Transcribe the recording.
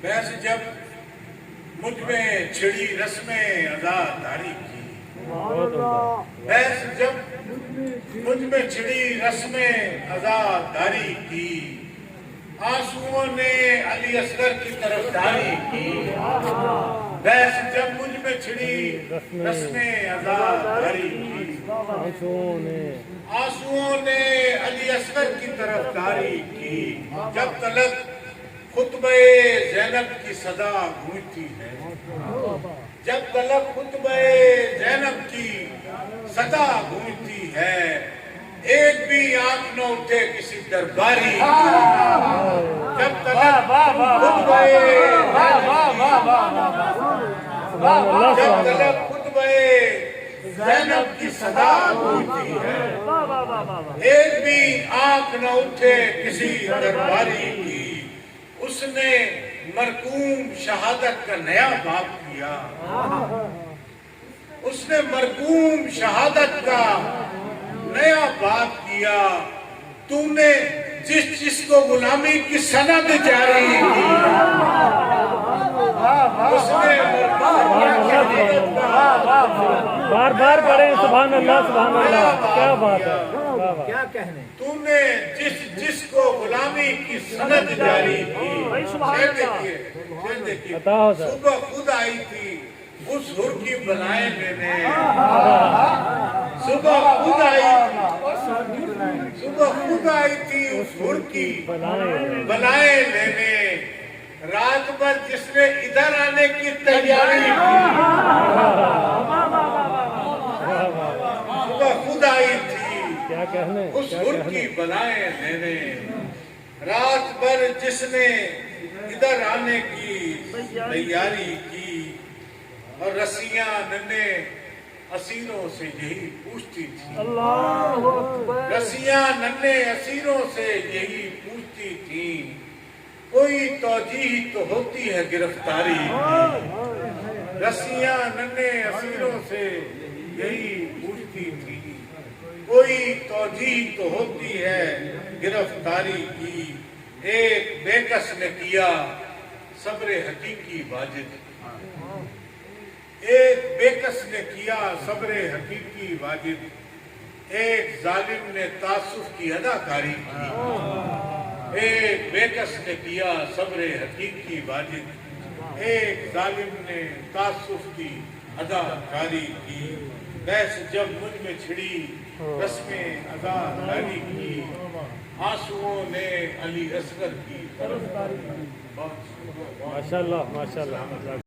بحث جب مجھ میں چھڑی رسمیں عزاداری کی، بحث جب مجھ میں چھڑی رسمیں عزاداری کی، آنسوؤں نے علی اصغر کی طرفداری کی۔ بحث جب مجھ میں چھڑی رسمیں عزاداری کی، آنسوؤں نے علی اصغر کی طرفداری کی۔ جب تلک خطبہ زینب کی صدا گونجتی ہے، جب تلک خطبہ زینب کی صدا گونجتی ہے، ایک بھی آنکھ نہ اٹھے کسی درباری کی۔ جب تلک خطبہ زینب کی صدا گونجتی ہے، ایک بھی آنکھ نہ اٹھے کسی درباری کی۔ اس نے مرقوم شہادت کا نیا باب کیا، اس نے مرقوم شہادت کا نیا باب کیا۔ تو نے جس کو غلامی کی سند جاری کی، اس نے بار بار پڑھیں سبحان اللہ سبحان اللہ، کیا بات ہے، کیا کہنے۔ تو نے جس کو غلامی کی سند جاری کی۔ شیر دیکھیے، صبح خود آئی تھی اس حر کی بلائیں لینے، صبح خود آئی تھی اس حر کی بلائیں لینے، رات بھر جس نے ادھر آنے کی تیاری کی، صبح خود آئی تھی اس حر کی بلائیں لینے، رات بھر جس نے ادھر آنے کی تیاری کی، اور رسیاں ننھے اسیروں سے یہی پوچھتی تھی، رسیاں ننھے اسیروں سے یہی پوچھتی تھی، کوئی توجیہ تو ہوتی ہے گرفتاری کی۔ رسیاں ننھے اسیروں سے یہی پوچھتی تھی، کوئی توجیہ تو ہوتی ہے گرفتاری کی۔ ایک بے کس نے کیا صبر حقیقی واجب، ایک بے کس نے کیا صبر حقیقی واجب، ایک ظالم نے تعصب کی اداکاری کی۔ ایک بے کس نے کیا صبر حقیقی واجب، ایک ظالم نے تعصب کی اداکاری کی۔ بحث جب مجھ میں چھڑی رسمیں عزاداری کی، آنسوؤں نے علی اصغر کی طرفداری کی۔ ماشاءاللہ ماشاءاللہ۔